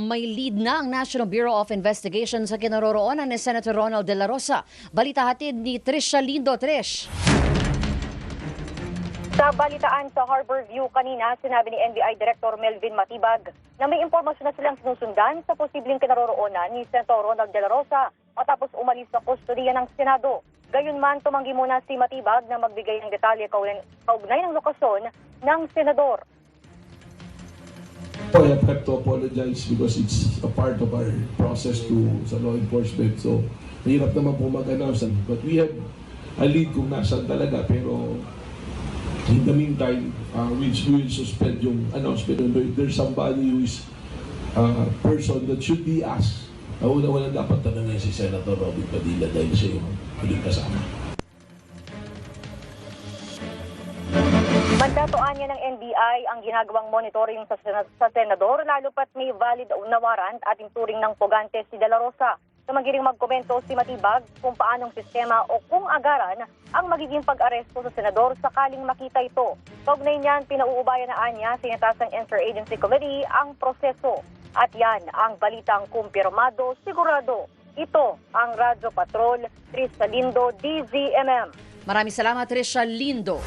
May lead na ang National Bureau of Investigation sa kinaroroonan ni Senator Ronald De La Rosa. Balita hatid ni Trisha Lindo. Trish. Sa balitaan sa Harborview kanina, sinabi ni NBI Director Melvin Matibag na may impormasyon na silang sinusundan sa posibleng kinaroroonan ni Senator Ronald De La Rosa matapos umalis sa kustodiya ng Senado. Gayunman, tumanggi muna si Matibag na magbigay ng detalye kaugnay ng lokasyon ng senador. I have to apologize because it's a part of our process sa law enforcement. So, mahirap naman po mag-announce. But we have a lead kung nasaan talaga. Pero in the meantime, we will suspend yung announcement. If there's somebody who is a person that should be asked, una-una dapat tanongin si Senator Robin Padilla dahil siya yung huling kasama. Mandatoan niya ng NBI ang ginagawang monitoring sa senador lalo pat may valid na warrant at turing ng pugante si De La Rosa. Tumangiring magkomento si Matibag kung paanong sistema o kung agaran ang magiging pag-aresto sa senador sakaling makita ito. Kaugnay niyan, pinauubayan na niya sinatasang Interagency Committee ang proseso. At yan ang balitang kumpirmado, sigurado. Ito ang Radyo Patrol, Trisha Lindo, DZMM. Maraming salamat, Trisha Lindo.